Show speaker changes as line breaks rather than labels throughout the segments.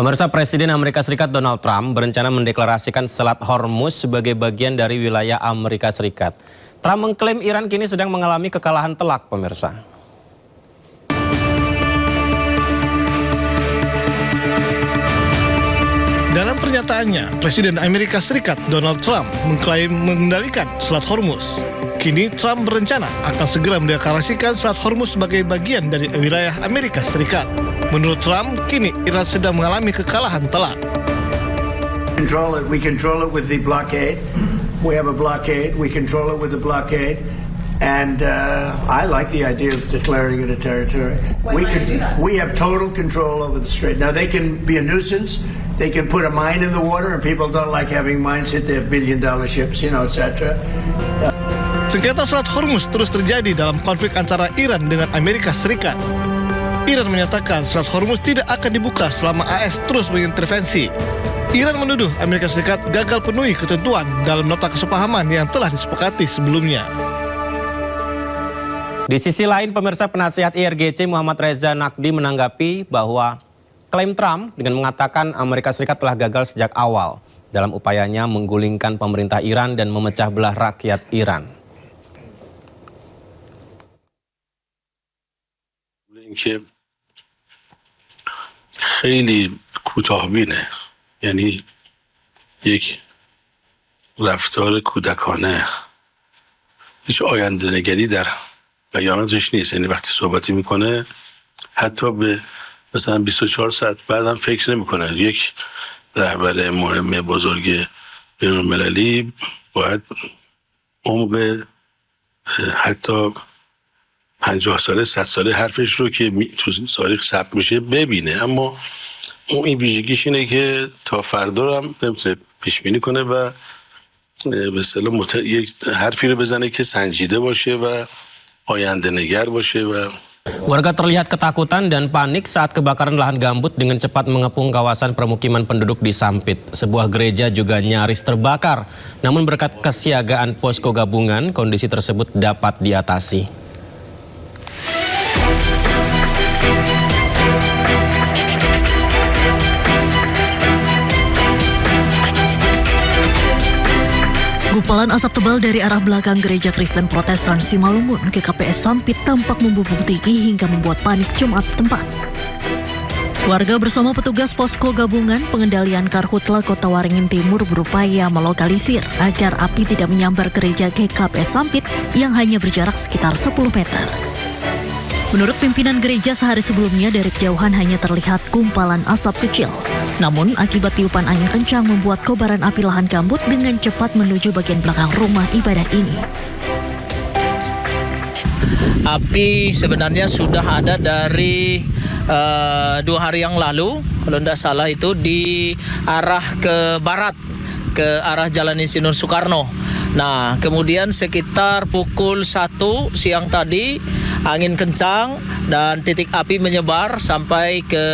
Pemirsa, Presiden Amerika Serikat Donald Trump berencana mendeklarasikan Selat Hormuz sebagai bagian dari wilayah Amerika Serikat. Trump mengklaim Iran kini sedang mengalami kekalahan telak, pemirsa.
Dalam pernyataannya, Presiden Amerika Serikat Donald Trump mengklaim mengendalikan Selat Hormuz. Kini Trump berencana akan segera mendeklarasikan Selat Hormuz sebagai bagian dari wilayah Amerika Serikat. Menurut Trump, kini Iran sedang mengalami kekalahan telak.
We control it with the blockade. We have a blockade. We control it with the blockade. And I like the idea of declaring it a territory. We have total control over the strait. Now they can be a nuisance. They can put a mine in the water, and people don't like having mines hit their billion-dollar ships, etc.
Sengketa Selat Hormuz terus terjadi dalam konflik antara Iran dengan Amerika Serikat. Iran menyatakan Selat Hormuz tidak akan dibuka selama AS terus mengintervensi. Iran menuduh Amerika Serikat gagal penuhi ketentuan dalam nota kesepahaman yang telah disepakati sebelumnya.
Di sisi lain, pemirsa, penasihat IRGC Muhammad Reza Naqvi menanggapi bahwa klaim Trump dengan mengatakan Amerika Serikat telah gagal sejak awal dalam upayanya menggulingkan pemerintah Iran dan memecah belah rakyat Iran.
که خیلی کوتاه‌بینه، یعنی یک رفتار کودکانه، هیچ آینده نگری در بیاناتش نیست. یعنی وقتی صحبتی میکنه حتی به مثلا 24 ساعت بعدم فکر نمیکنه. یک رهبر مهم بزرگ بین‌المللی باید عمق حتی 50 ساله 100 ساله حرفش رو که تو تاریخ ثبت میشه ببینه، اما اون این ویژگیش اینه که تا فردا رو هم نمیتونه پیش بینی کنه و به اصطلاح یک حرفی رو بزنه که سنجیده باشه و آینده نگر باشه. و
Warga terlihat ketakutan dan panik saat kebakaran lahan gambut dengan cepat mengepung kawasan permukiman penduduk di Sampit. Sebuah gereja juga nyaris terbakar. Namun berkat kesiagaan posko gabungan, kondisi tersebut dapat diatasi.
Gumpalan asap tebal dari arah belakang gereja Kristen Protestan Simalungun ke KPS Sampit tampak membubung tinggi hingga membuat panik jemaat setempat. Warga bersama petugas posko gabungan pengendalian Karhutla Kota Waringin Timur berupaya melokalisir agar api tidak menyambar gereja KPS Sampit yang hanya berjarak sekitar 10 meter. Menurut pimpinan gereja, sehari sebelumnya dari kejauhan hanya terlihat gumpalan asap kecil. Namun akibat tiupan angin kencang membuat kobaran api lahan gambut dengan cepat menuju bagian belakang rumah ibadah ini.
Api sebenarnya sudah ada dari 2 hari yang lalu, kalau tidak salah itu di arah ke barat, ke arah Jalan Insinyur Soekarno. Nah, kemudian sekitar pukul 1 siang tadi angin kencang dan titik api menyebar sampai ke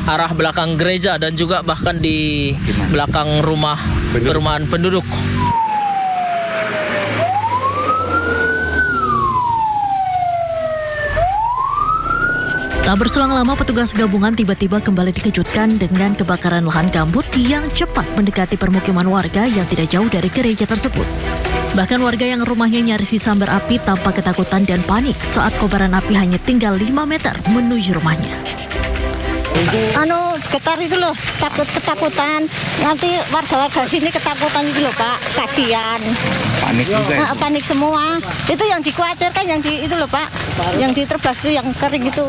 arah belakang gereja dan juga bahkan di belakang perumahan penduduk.
Tak berselang lama, petugas gabungan tiba-tiba kembali dikejutkan dengan kebakaran lahan gambut yang cepat mendekati permukiman warga yang tidak jauh dari gereja tersebut. Bahkan warga yang rumahnya nyaris disambar api tampak ketakutan dan panik saat kobaran api hanya tinggal 5 meter menuju rumahnya.
Getar itu loh, ketakutan. Nanti warga-warga sini ketakutan itu loh, Pak. Kasihan.
Panik juga ya?
Panik semua. Itu yang dikhawatirkan itu loh, Pak. Yang diterbas itu yang kering itu.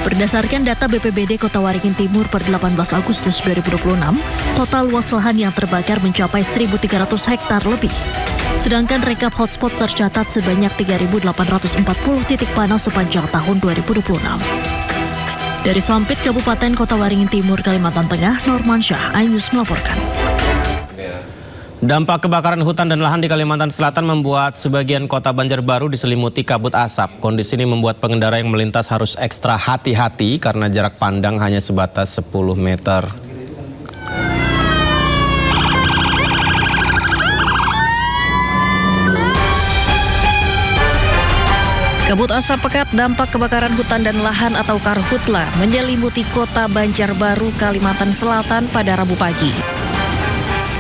Berdasarkan data BPBD Kota Waringin Timur per 18 Agustus 2026, total luas lahan yang terbakar mencapai 1.300 hektar lebih. Sedangkan rekap hotspot tercatat sebanyak 3.840 titik panas sepanjang tahun 2026. Dari Sampit, Kabupaten Kota Waringin Timur, Kalimantan Tengah, Norman Syah, iNews melaporkan.
Dampak kebakaran hutan dan lahan di Kalimantan Selatan membuat sebagian kota Banjarbaru diselimuti kabut asap. Kondisi ini membuat pengendara yang melintas harus ekstra hati-hati karena jarak pandang hanya sebatas 10 meter.
Kabut asap pekat dampak kebakaran hutan dan lahan atau karhutla menyelimuti kota Banjarbaru, Kalimantan Selatan pada Rabu pagi.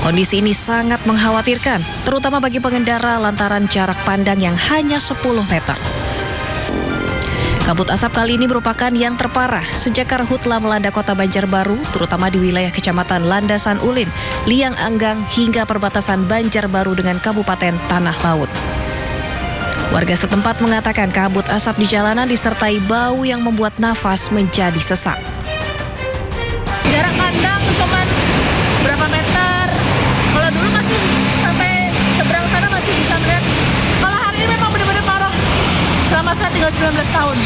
Kondisi ini sangat mengkhawatirkan, terutama bagi pengendara lantaran jarak pandang yang hanya 10 meter. Kabut asap kali ini merupakan yang terparah sejak karhutla melanda kota Banjarbaru, terutama di wilayah Kecamatan Landasan Ulin, Liang Anggang, hingga perbatasan Banjarbaru dengan Kabupaten Tanah Laut. Warga setempat mengatakan kabut asap di jalanan disertai bau yang membuat nafas menjadi sesak.
Jarak pandang cuman berapa meter. Kalau dulu masih sampai seberang sana masih bisa melihat. Kalau hari ini memang benar-benar parah. Selama saya tinggal 19 tahun.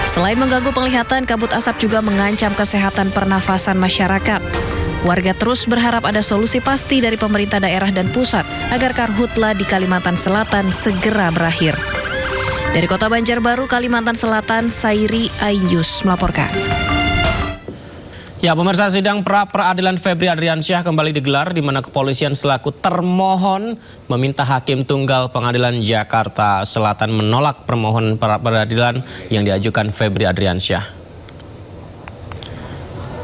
Selain mengganggu penglihatan, kabut asap juga mengancam kesehatan pernafasan masyarakat. Warga terus berharap ada solusi pasti dari pemerintah daerah dan pusat agar karhutla di Kalimantan Selatan segera berakhir. Dari kota Banjarbaru, Kalimantan Selatan, Sairi Ainjus melaporkan.
Ya, pemirsa, sidang pra-peradilan Febri Adriansyah kembali digelar di mana kepolisian selaku termohon meminta Hakim Tunggal Pengadilan Jakarta Selatan menolak permohonan pra-peradilan yang diajukan Febri Adriansyah.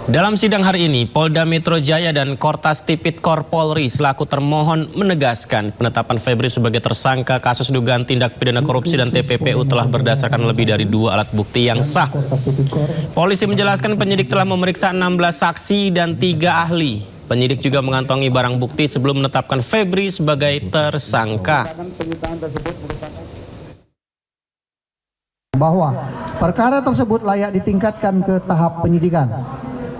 Dalam sidang hari ini, Polda Metro Jaya dan Kortas Tipikor Polri selaku termohon menegaskan penetapan Febri sebagai tersangka kasus dugaan tindak pidana korupsi dan TPPU telah berdasarkan lebih dari 2 alat bukti yang sah. Polisi menjelaskan penyidik telah memeriksa 16 saksi dan 3 ahli. Penyidik juga mengantongi barang bukti sebelum menetapkan Febri sebagai tersangka.
Bahwa perkara tersebut layak ditingkatkan ke tahap penyidikan.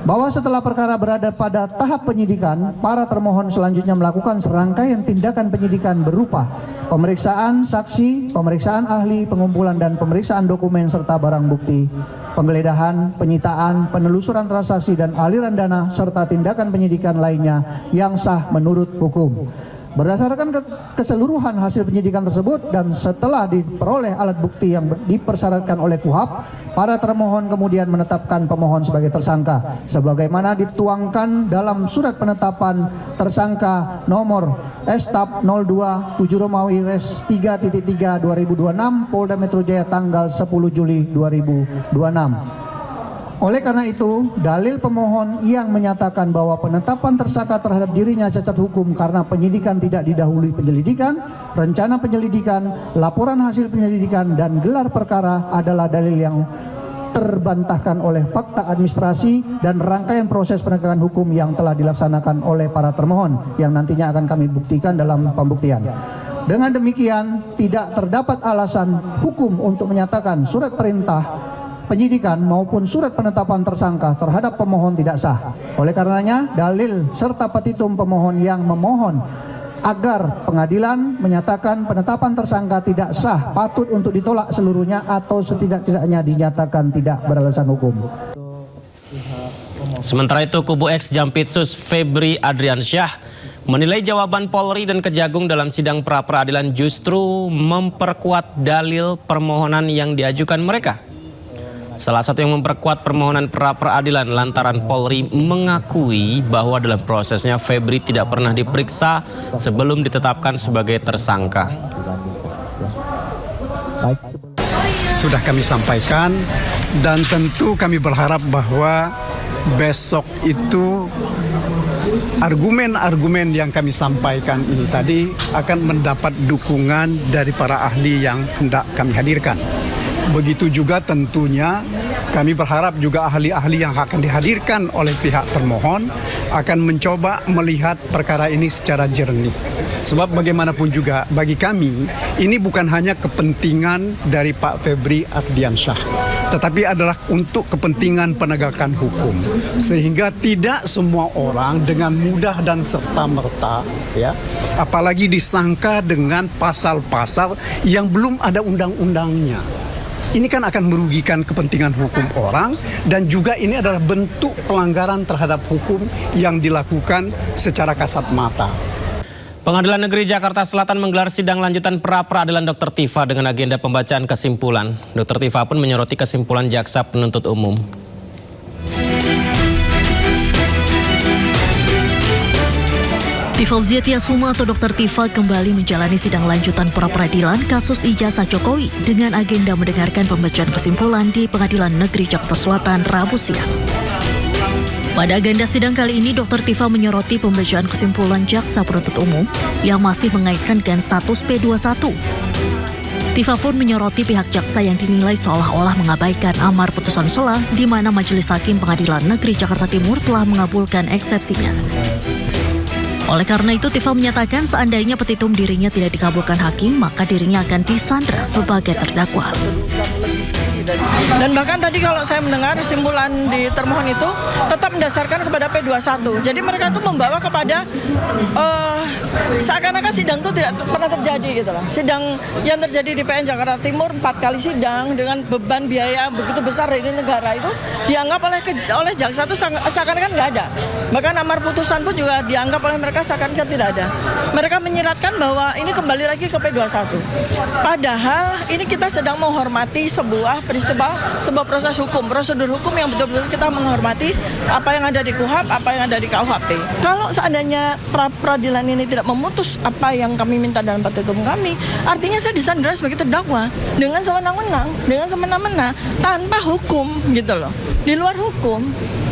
Bahwa setelah perkara berada pada tahap penyidikan, para termohon selanjutnya melakukan serangkaian tindakan penyidikan berupa pemeriksaan saksi, pemeriksaan ahli, pengumpulan dan pemeriksaan dokumen serta barang bukti, penggeledahan, penyitaan, penelusuran transaksi dan aliran dana serta tindakan penyidikan lainnya yang sah menurut hukum. Berdasarkan keseluruhan hasil penyidikan tersebut dan setelah diperoleh alat bukti yang dipersyaratkan oleh KUHAP, para termohon kemudian menetapkan pemohon sebagai tersangka sebagaimana dituangkan dalam surat penetapan tersangka nomor Stap 02 7 Romawi Res 3.3 2026 Polda Metro Jaya tanggal 10 Juli 2026. Oleh karena itu, dalil pemohon yang menyatakan bahwa penetapan tersangka terhadap dirinya cacat hukum karena penyidikan tidak didahului penyelidikan, rencana penyelidikan, laporan hasil penyelidikan, dan gelar perkara adalah dalil yang terbantahkan oleh fakta administrasi dan rangkaian proses penegakan hukum yang telah dilaksanakan oleh para termohon yang nantinya akan kami buktikan dalam pembuktian. Dengan demikian, tidak terdapat alasan hukum untuk menyatakan surat perintah penyidikan maupun surat penetapan tersangka terhadap pemohon tidak sah. Oleh karenanya, dalil serta petitum pemohon yang memohon agar pengadilan menyatakan penetapan tersangka tidak sah patut untuk ditolak seluruhnya atau setidak-tidaknya dinyatakan tidak beralasan hukum.
Sementara itu, kubu ex Jampitsus Febri Adriansyah menilai jawaban Polri dan Kejagung dalam sidang pra-peradilan justru memperkuat dalil permohonan yang diajukan mereka. Salah satu yang memperkuat permohonan pra-peradilan lantaran Polri mengakui bahwa dalam prosesnya Febri tidak pernah diperiksa sebelum ditetapkan sebagai tersangka.
Sudah kami sampaikan dan tentu kami berharap bahwa besok itu argumen-argumen yang kami sampaikan ini tadi akan mendapat dukungan dari para ahli yang hendak kami hadirkan. Begitu juga tentunya kami berharap juga ahli-ahli yang akan dihadirkan oleh pihak termohon akan mencoba melihat perkara ini secara jernih. Sebab bagaimanapun juga bagi kami ini bukan hanya kepentingan dari Pak Febri Adriansyah, tetapi adalah untuk kepentingan penegakan hukum. Sehingga tidak semua orang dengan mudah dan serta-merta ya, apalagi disangka dengan pasal-pasal yang belum ada undang-undangnya. Ini kan akan merugikan kepentingan hukum orang dan juga ini adalah bentuk pelanggaran terhadap hukum yang dilakukan secara kasat mata.
Pengadilan Negeri Jakarta Selatan menggelar sidang lanjutan pra-peradilan Dr. Tifa dengan agenda pembacaan kesimpulan. Dr. Tifa pun menyoroti kesimpulan jaksa penuntut umum.
Siti Fauzia Tiasuma atau Dr. Tifa kembali menjalani sidang lanjutan pra-peradilan kasus ijazah Jokowi dengan agenda mendengarkan pembacaan kesimpulan di Pengadilan Negeri Jakarta Selatan Rabu siang. Pada agenda sidang kali ini, Dr. Tifa menyoroti pembacaan kesimpulan jaksa penuntut umum yang masih mengaitkan dengan status P21. Tifa pun menyoroti pihak jaksa yang dinilai seolah-olah mengabaikan amar putusan sela di mana Majelis Hakim Pengadilan Negeri Jakarta Timur telah mengabulkan eksepsinya. Oleh karena itu, Tifa menyatakan seandainya petitum dirinya tidak dikabulkan hakim, maka dirinya akan disandra sebagai terdakwa.
Dan bahkan tadi kalau saya mendengar kesimpulan di termohon itu tetap mendasarkan kepada P21. Jadi mereka itu membawa kepada seakan-akan sidang itu tidak pernah terjadi gitu loh. Sidang yang terjadi di PN Jakarta Timur 4 kali sidang dengan beban biaya begitu besar dari negara itu dianggap oleh jaksa itu seakan-akan nggak ada. Bahkan amar putusan pun juga dianggap oleh mereka seakan-akan tidak ada. Mereka menyiratkan bahwa ini kembali lagi ke P21. Padahal ini kita sedang menghormati sebuah proses hukum, prosedur hukum yang betul-betul kita menghormati apa yang ada di KUHP, apa yang ada di KUHP. Kalau seandainya peradilan ini tidak memutus apa yang kami minta dalam petitum kami, artinya saya disandera sebagai terdakwa dengan sewenang-wenang, dengan semena-mena, tanpa hukum gitu loh. Di luar hukum,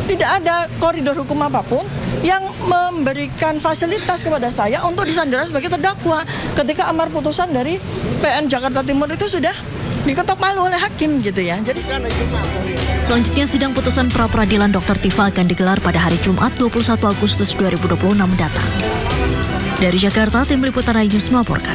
tidak ada koridor hukum apapun yang memberikan fasilitas kepada saya untuk disandera sebagai terdakwa ketika amar putusan dari PN Jakarta Timur itu sudah diketok palu oleh hakim gitu ya. Jadi
selanjutnya sidang putusan pra-peradilan Dr. Tifa akan digelar pada hari Jumat 21 Agustus 2026 mendatang. Dari Jakarta, tim liputan Rai News melaporkan.